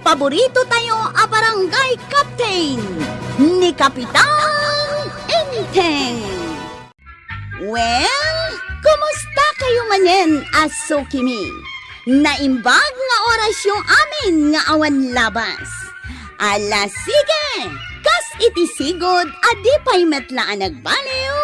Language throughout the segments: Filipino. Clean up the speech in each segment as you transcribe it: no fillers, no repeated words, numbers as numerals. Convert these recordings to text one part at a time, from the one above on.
paborito tayo a barangay captain ni Kapitan Enteng. Well, kumusta kayo manen, aso kimi? Naimbag nga oras yung amin nga awan labas. Ala sige, kas itisigod adi pa'y metlaan nagbaliw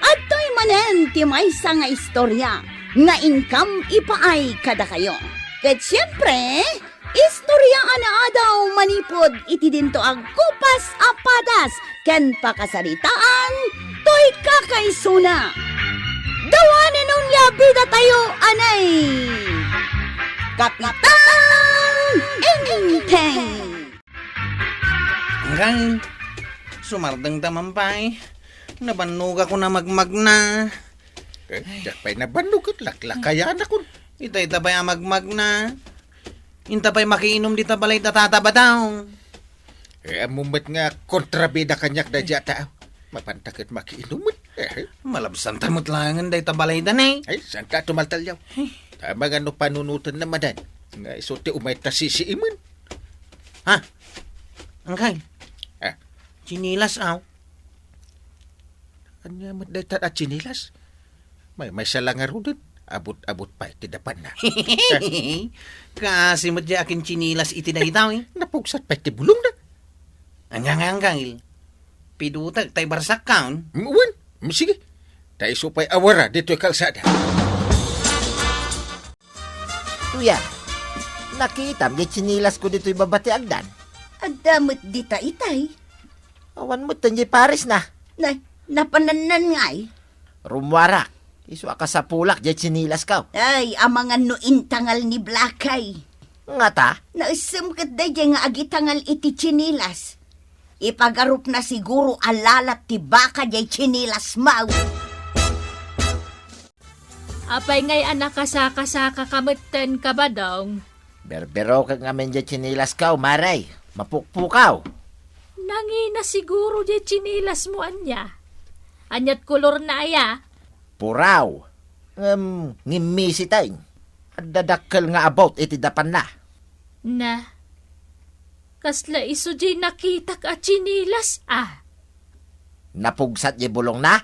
at to'y manen ti maysa nga istorya nga income ipaay kada kayo. Ket siyempre, istorya ana daw manipod iti dinto ag kupas apadas ken pakasaritaan to'y kakaisuna. Dawanen nung yabida tayo anay Kapitan Enteng. Hanggang sumardang tamampay. Nabannog ako na magmag na. Pa'y nabannog at laklakayan ako. Ita pa'y magmag na. Inta pa'y makiinom dita balay tatataba daw. Amumat nga kontrabida kanyak na dya tao. Mapantakit makiinuman. Malabsan tamot langan day tabalay danay. Ay, saan ka tumaltalyaw? Tama nga no panunutan na madan. Nga isote umay tasisiiman. Ha? Angkay? Ah, Chinilas aw. anya madaytan at chinilas? May salangaro din. Abot-abot pa iti dapan na. Kasi madya akin chinilas iti dahitaw eh. Napugsat pa iti bulong na. Angkay. Pidutag tay barsak kaon. Uwan, sige. Tayo supay awara dito yung kalsada. Tuya, nakita mo chinilas ko dito'y babati agdan. Adamot dita itay. Awan mo tanyi Paris na. Napananan nga eh. Rumwarak. Iswa ka sa pulak di chinilas ka. Ay, amangan no intangal ni Blakay. Nga ta? Naisam ka day nga agitangal iti chinilas. Ipagarup na siguro alalat ti baka di chinilas mau. Apay ngay anak kasaka-saka kamutan ka ba daw? Berbero ka nga men di chinilas ka, maray. Mapukpukaw. Nangina siguro di chinilas mo anya. Anyat kolor na aya. Puraw. Ngimisi tayo. At dadakkel nga about iti dapan na. Na, kasla iso di nakita ka chinilas Napugsat di bulong na.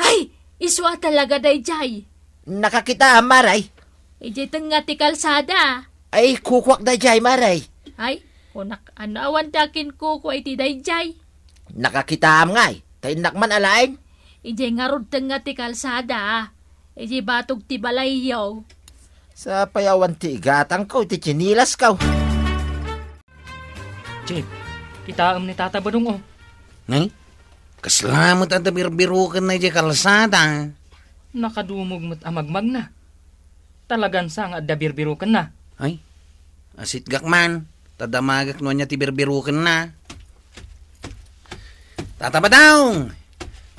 Ay, iswa talaga day jay. Nakakita maray. Ijay nga ti kalsada. Ay, kukwak da jay maray. Ay, kunak anawan dakin ko iti day jay. Nakakita am ngay. Tayo nakman alain. Ijay nga rod nga ti kalsada. Ijay batog ti balayyaw. Sa payawan ti igatang ko, ti chinilas ka. Jeb, kita ni Tata Badong Ngay? Kaslamot at birbirukan na di kalsada. Nakadumog mo't amagmag na. Talagan sang at dabirbirukan na. Ay, asit gakman. Tadamagak no niya ti birbirukan na. Tataba daw.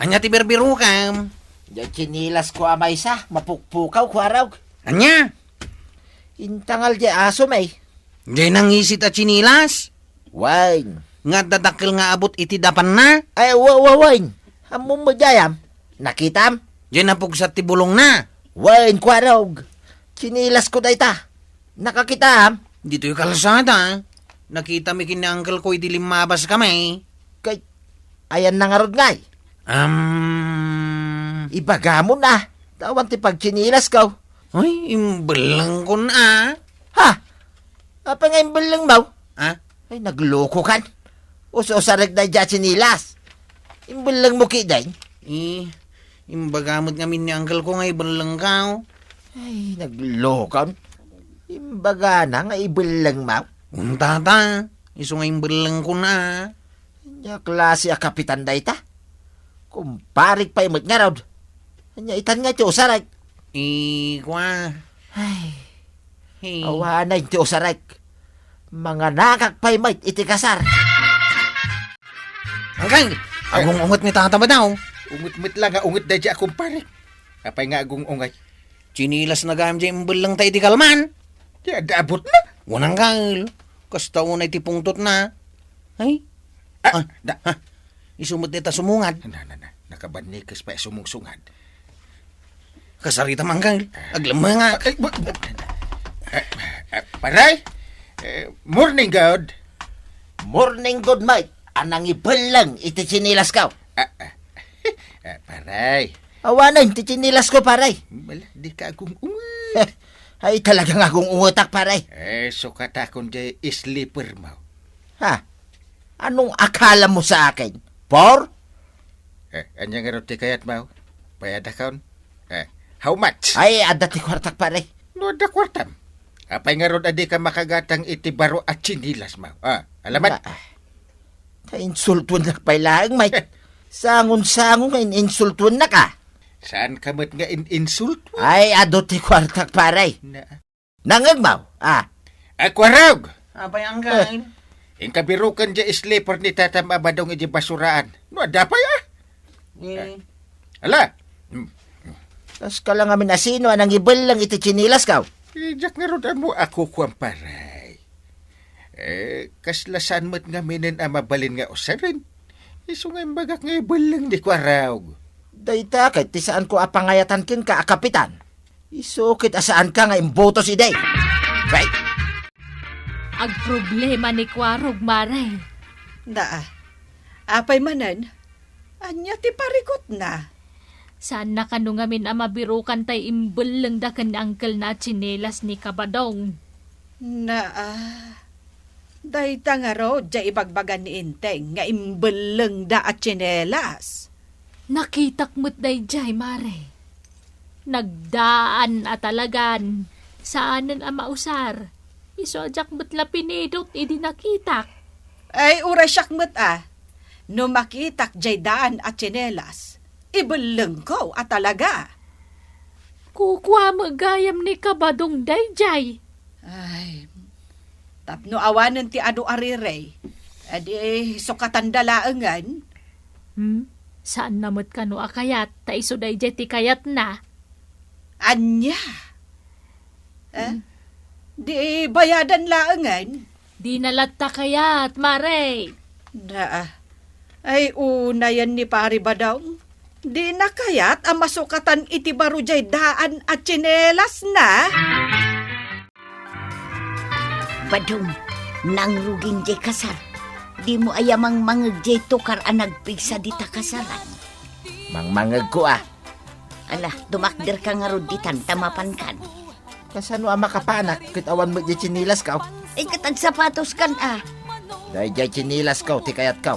Anya ti birbirukan. Diyan chinilas ko amay sa, mapukpukaw ko araw. Anya? Intangal di aso may. Di nangisit at chinilas. Wine. Nga dadakil nga abot iti dapan na. Ay, wine. Hamong mo dayam. Nakitam? Di napugsat ti bulong na. Wine ko araw. Chinilas ko day ta. Nakakitam? Dito yung kalsada. Nakita mi kini-uncle ko iti limabas kami. Kay, ayan na nga rod ngay. Ibaga mo na. Tawan ti pag chinilas ka. Ay, imbalang ko na. Ha? Apa nga imbalang mo? Ha? Ay, nagloko kan. Uso-sarag na dyan chinilas. Imbalang mo kiday. Imbagamot ngamin ni uncle ko nga ibalang ka. Ay, naglokan. Imbaga na nga ibalang mo. Tata, iso nga imbalang ko na. Nya klase a kapitan da ita. Kumparik pa imot nga raw. Nya itan nga ti usaray. Kwa. Ay, Hey. awanay ti usaray. Mga nakak pa imot iti kasar. Angkay, agong ungot ni tata ba daw? Ungut-mut lang nga ungut da dya akong pare. Kapay nga agong ungay. Chinilas na gam dyan imbalang tayo di kalman. Di abot na. Wanang kal. Kasta unay ti pungtot na. Ay. Isumot nita sumungad. Nakabanikas pa sumungsungad. Kasarita manggal. Aglamay nga. Paray, Morning, God. Morning good mate. Anang ibalang iti chinilas ka. Paray. Awanan, iti chinilas ko paray. Wala, di ka akong ungat. Ay talagang akong ungutak paray. Sukat akong di sleeper mo. Ha? Anong akala mo sa akin? Por? Anya nga rin kayat mo? Bayad akon? How much? Ay, adati kwartak paray. No, da kwartam. Apay nga rin adi ka makagatang itibaro at chinilas mo. Alamat? Ka-insultuan na pailaang, mate. Sangon-sangon ka, insultuan na ka. Saan ka mat nga insult? Ay, adoti kwartak paray. Nangagmaw, Akwarog! Apay, Uncle. Ang kabirukan dya sleeper ni Tata Mabadong iti basuraan. No, dapay Ala! Tas ka lang amin asino, anang ibalang iti chinilas ka. Diyak nga rin mo ako kuwang paray. Kaslasan mo't nga minin ang mabalin nga usarin. Iso nga bagak nga ibalang di kwarog. Dayta, kahit ti saan ko apangayatan kin ka, kapitan. Isukit asaan ka nga imbotos iday. Right? Ag problema ni Kwarog, Maray. Apay manan, anya ti parikot na. Saan na kanu ngamin ang mabirukan tay imbelang da kan angkel na chinelas ni Kabadong. Dayta nga ro, dya ibagbagan ni Inteng, nga imbeleng da at tsinelas. Nakitak mo't day jay, Maray. Nagdaan at talagan. Saanan ang mausar. Isojak mo't lapinidot, idi nakitak. Ay, ura siyak mo't no makitak dya daan at tsinelas, ibeleng ko at talaga. Kukwa magayam ni Kabadong day jay. Ay, tapno awanan ti adu arirey. Adi, sukatan dalaangan. Saan namot ka no akayat? Ta iso day jay ti kayat na. Anya? Di bayadan laangan? Di nalatta kayat, Maray. Ay una yan ni Pari Badong. Di na kayat ang masukatan iti baro jay daan at tsinelas na. Badong, nang ruging jay kasar. Di mo ayamang mangag jay tukar ang nagpigsa di ta kasaran. Mangmangag ko Ala, dumakder ka nga ruditan, tamapan kan. Kasano ang makapanak, kit awan mo di chinilas ka. Katag sapatos kan Dahil di chinilas ka, ti kayat ka.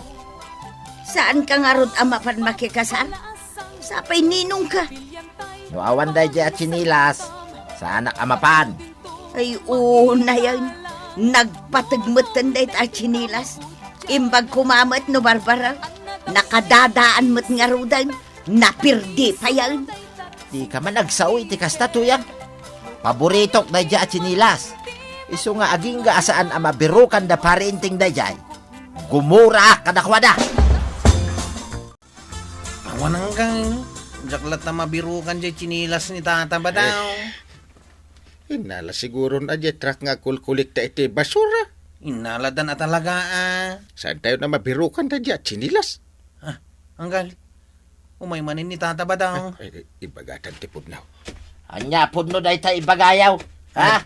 Saan ka nga rod amapan makikasar? Sapay ninong ka. No awan dahil di chinilas, sa anak amapan. Ay, una yan. Nagpatagmutan dahit at chinilas. Imbag kumamat no barbara. Nakadadaan mo't nga rudan. Napirdi pa yan. Di ka man nagsawi, ti kasta tuyang. Paboritok na dya at chinilas. Iso nga aging ga asaan ang mabirukan da parinting da dyan. Gumura kadakwada. Awan, Uncle. Jaklat na mabirukan dyan chinilas ni Tata Badaw. Inala siguro na dya truck nga kulkulik ta iti basura. Inaladan na talaga Saan tayo na mabirukan ta dya chinilas? Uncle, umay manin ni Tata Badaw. Ibagatan tipod na. Anya pud no dahi ta ibagayaw. Ha?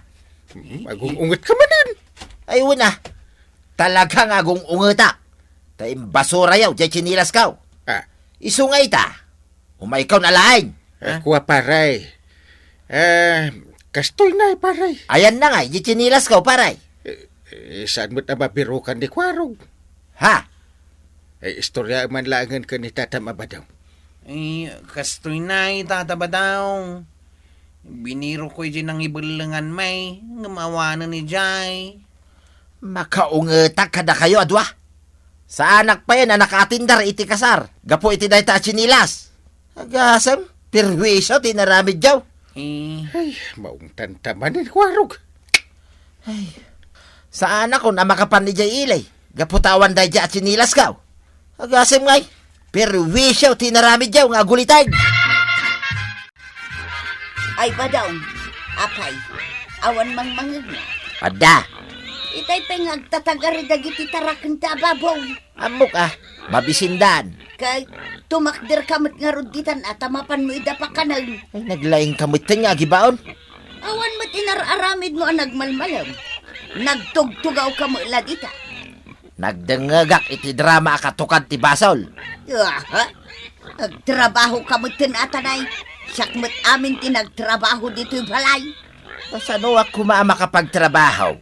Magungungat ka manan. Ay una. Talagang agong ungeta. Ta imbasura yaw, dya chinilas ka. Isungay ta. Umay ikaw na lain. Kuha paray. Kastoy na paray. Ayan na nga, dya chinilas ka paray. Saan mo't na mabirukan di kwarog? Ha? Istorya man langan ka ni Tata Mabadaw. Kastoy na Tata Badaw. Biniro ko dyan ng ibalangan may. Ngamawanan ni Jay. Makaungeta kada kayo adwa. Sa anak pa yan na nakatindar iti kasar. Gapo iti dahi ta chinilas. Agasam, pirwisyo tinaramid jaw. Ay, maong tantamanin kwarog. Sa anak ko na makapan ni Jay ilay. Gaputawan dahi dya at chinilas ka. Agasam ngay, pirwisyo tinaramid jaw nga gulitay. Ay, Badong, apay, awan mang mangag na. Ada, Itay pengag tatagari dagiti tarakan ta babaw. amok mabisindan. Kay tumakder kamot nga ruditan at tamapan mo idapakanan. Ay, naglaing kamit nga gibaon. Awan mo tinararamid mo ang nagmalmalam. Nagtugtugaw ka mo ladita. Nagdengagak iti drama akatukad ti basol. Ha? Nagtrabaho ka mo tinatanay. Siyak mo't amin tinagtrabaho dito'y balay. Kasano ako makapagtrabaho?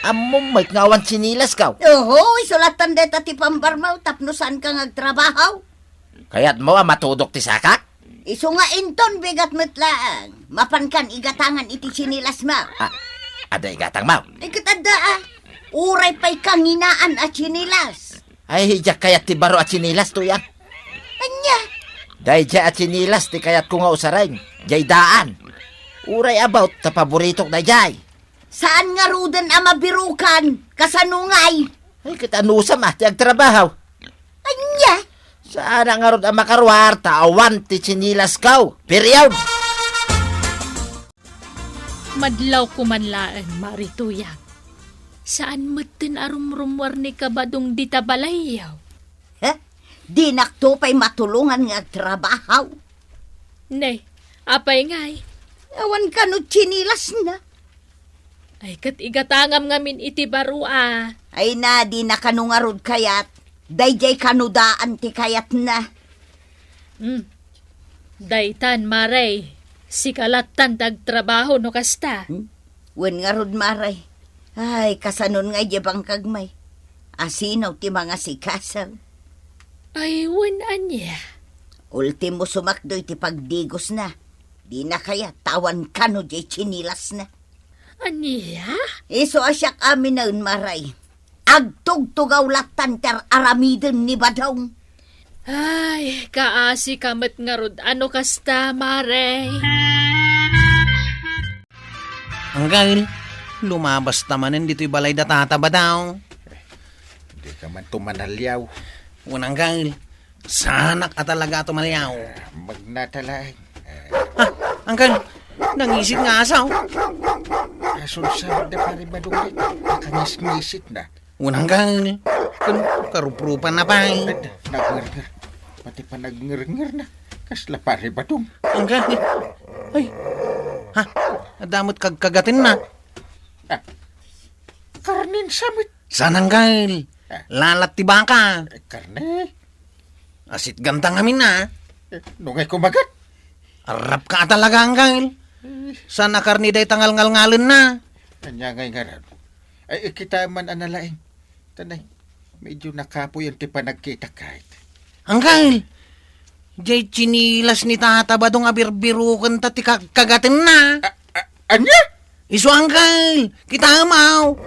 Among may ngawan sinilas ka. Oho, isulatan deta ti pambarmaw, tapnusan ka ngagtrabaho. Kaya't mo matudok ti sakak? Iso nga inton bigat mo't lang. Mapankan igatangan iti sinilas mo. Aday gatang mo. Ay katanda uray pa'y kanginaan at sinilas. Ay hijak kayat ti baro at sinilas to yan. Anya? Day at sinilas ti kayat ko nga usarain. Jay daan. Uray about ta paboritok na jay. Saan nga rudan ang mabirukan? Kasanungay? Ay kitanusam ti agtrabaho. Anya? Saan nga rod ang makarwarta awan ti sinilas kaw. Period. Madlaw kumanlaan, Marituyang. Saan matin arumrumwar ni kabadong dita balayaw? Di nakto pa'y matulungan nga trabaho. Nay, apay ngay. Awan ka no chinilas na. Ay kat igatangam ngamin iti barua. Ay na, di na kanungarod kayat. Dayjay kanudaan ti kayat na. Daytan, Maray. Sikalatan tagtrabaho no kasta. Wen nga rod maray. Ay, kasanon nga jebang kagmay. Asinaw ti mga sikasaw. Ay, wen anya. Ultimo sumakdoy ti pagdigos na. Di na kaya tawan ka no jay chinilas na. Anya? Iso asyak amin na maray. Agtugtugaw latan ter aramidon ni Badong. Ay, kaasi kamat nga rod. Ano kasta, Maray? Anggal, lumabas tamanin dito'y balay da tataba daw. Hindi ka man tumanalyaw. Unanggal, sanak at talaga tumalyaw. Magnatalain. Anggal, nangisit nga asaw. Kasunsaw na pare Badong. Nakangis-ngisit na. Unanggal, karuprupan na pa. Nagnger. Pati pa nagnger na. Kasla pare Badong. Anggal, ay, ha, adamot kagatin na. Karnin samit. Sananggal, lalat ti baka. Karne. Asit gantang amin na. Nungay kumagat. Arap ka talaga, Anggal. Sana karni day tangal-ngal-ngalin na. Kanya ngay nga rin. Ay, kita man analaing. Tanay, medyo nakapoy ang tipa nagkita kahit. Anggal, jay chinilas ni tata ba dong abirbirukan ta ti kagatin na. Anya? Iso, Anggal, kita amaw.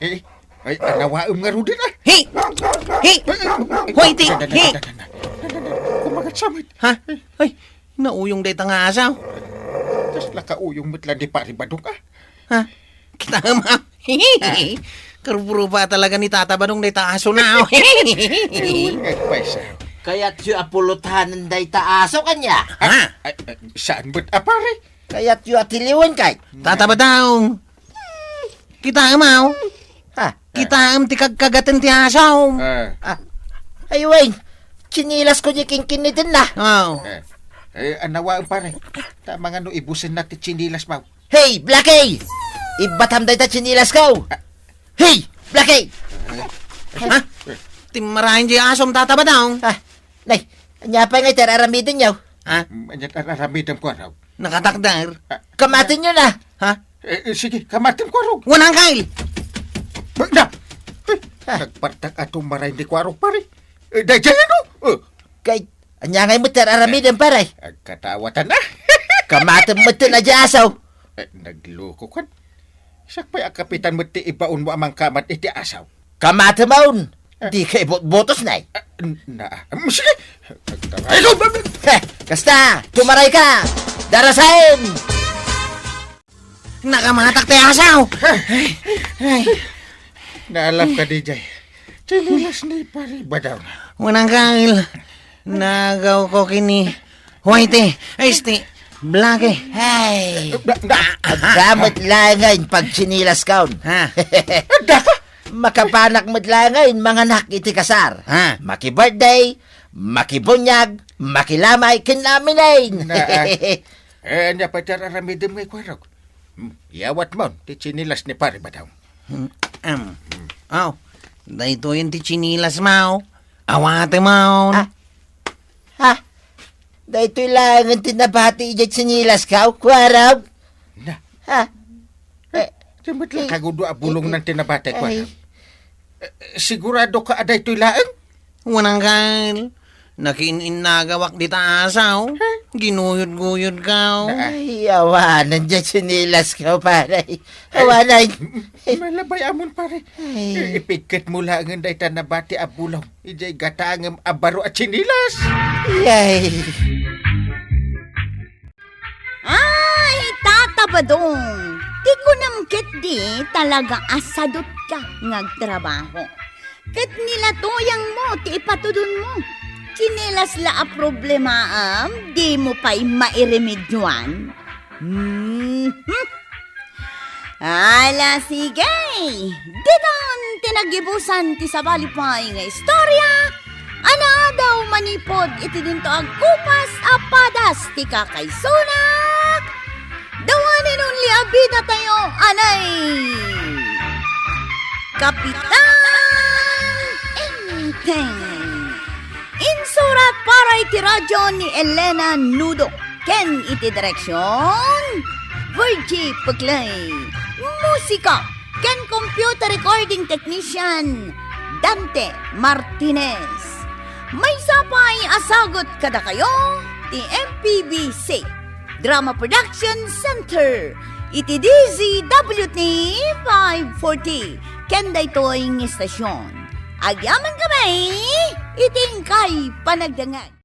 Ay, anawaam nga rin ah. Hey! Hey! Hoy, ti! Hey! Kumagat samit. Ha? Ay, nauyong day tanga asaw. Tas lakauyong mitlan di pari Badong ah. Ha? Kita amaw. Karupuro pa talaga ni tata ba dong day taaso na. Ay, paisa. Kaya't yu apulutanan day taaso kanya. Ha? Ay, saan ba't apare? Kaya't yu atiliwan kay. Tata ba daw? Kita amaw. Ha? Kita am ti kagatin ti asaw. Ay Wayne, chinilas ko di kingkin din na. Oh. Anawaam pare. Tama nga no, ibusin natin chinilas mau. Hey, Blackie! Ibatam day ta chinilas ko. Hey, Blackie! Ha? Timarahin di asom tata ba daw? Nay, anya pa ngay teraramidin niyo. Ha? Anyat aramitam ko araw. Nakatakdar. Kamatin nyo na. Ha? Sige, kamatin ko araw. Wanang kail. Na! Nagpartak atong maray di ko araw pare. Dahil ano? Kay, anya ngay mo teraramidin pare. Agkatawatan na. Kamatin mo na asaw. Nagloko kan. Sakpay ang kapitan mo ti ibaon mo amang kamat iti asaw. Kamatin mo. Di kay botos na Sige! Ay, Kasta, tumaray ka. Darasain. Nakamatak tayo asaw. Naalap ka, DJ. Chinilas ni pare ba daw? Wanang kail. Nagaw ko kini. White. Este. Black. Hey. Gamot langayin pag chinilas kaon. Ha? Makapanak mo't langayin mga nak iti kasar. Ha? Maki-birthday, makibunyag, makilamay, kinlaminayin. Anya pa tararamidim ngay kwarog. Yawat mo, ti chinilas ni pare ba daw? Dahito yung ti chinilas mo. Awate mo. Ah. Ha? Dahito lang ang tinabati ijay sinilas ka, kwaraw. Na, Ha? simot lang kagudo a bulong ng tinabate ko. Ay. Sigurado ka aday to'y laang? Wanang kal. Nakininagawak di taasaw. Ginuyod-guyod ka. Ay, awanan dyan sinilas ka, pare. Awanan. Malabay amon pare. Ay. Ipigkat mo lang ang day tanabati a bulong. Ijay gatangam abaro at chinilas. Yay. Ay, tatabadong. Di ko namkit di talaga asadot ka ngagtrabaho. Kat nila tuyang mo, ti ipatudon mo. Chinelas la a problema di mo pa'y mairemedyoan. Ala, sige. Diton tinagibusan ti sabalipay nga istorya. Ana daw manipod iti dinto agkupas apadas ti kakaysunak. Dawanin nun liabida tayo, anay. Kapitan Enteng. Insurat para iti radyo ni Elena Nudo. Ken iti direksyon Virgie Paglay. Musika ken computer recording technician Dante Martinez. May sapay asagot kada kayo ti MPBC Drama Production Center iti DZWT 540 ken daytoy ng istasyon. Agyaman kami iting kay panagdangag.